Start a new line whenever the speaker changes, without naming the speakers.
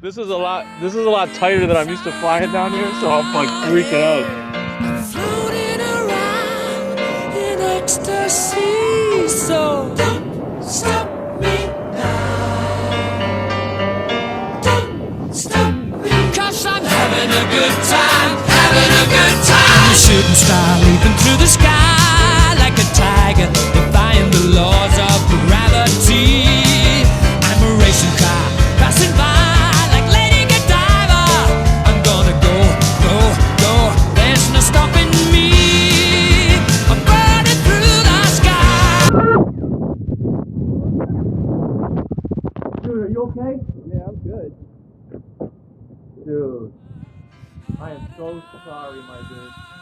This is a lot. This is a lot tighter than I'm used to flying down here, so I'm like freaking out.
Floating around in ecstasy, so don't stop me now. Don't stop me, 'cause I'm having a good time, having a good time. A shooting star leaping through the sky like a tiger, defying the laws of gravity. I'm a racing car passing by.
Dude, are you okay? Yeah, I'm good. Dude, I am so sorry, my dude.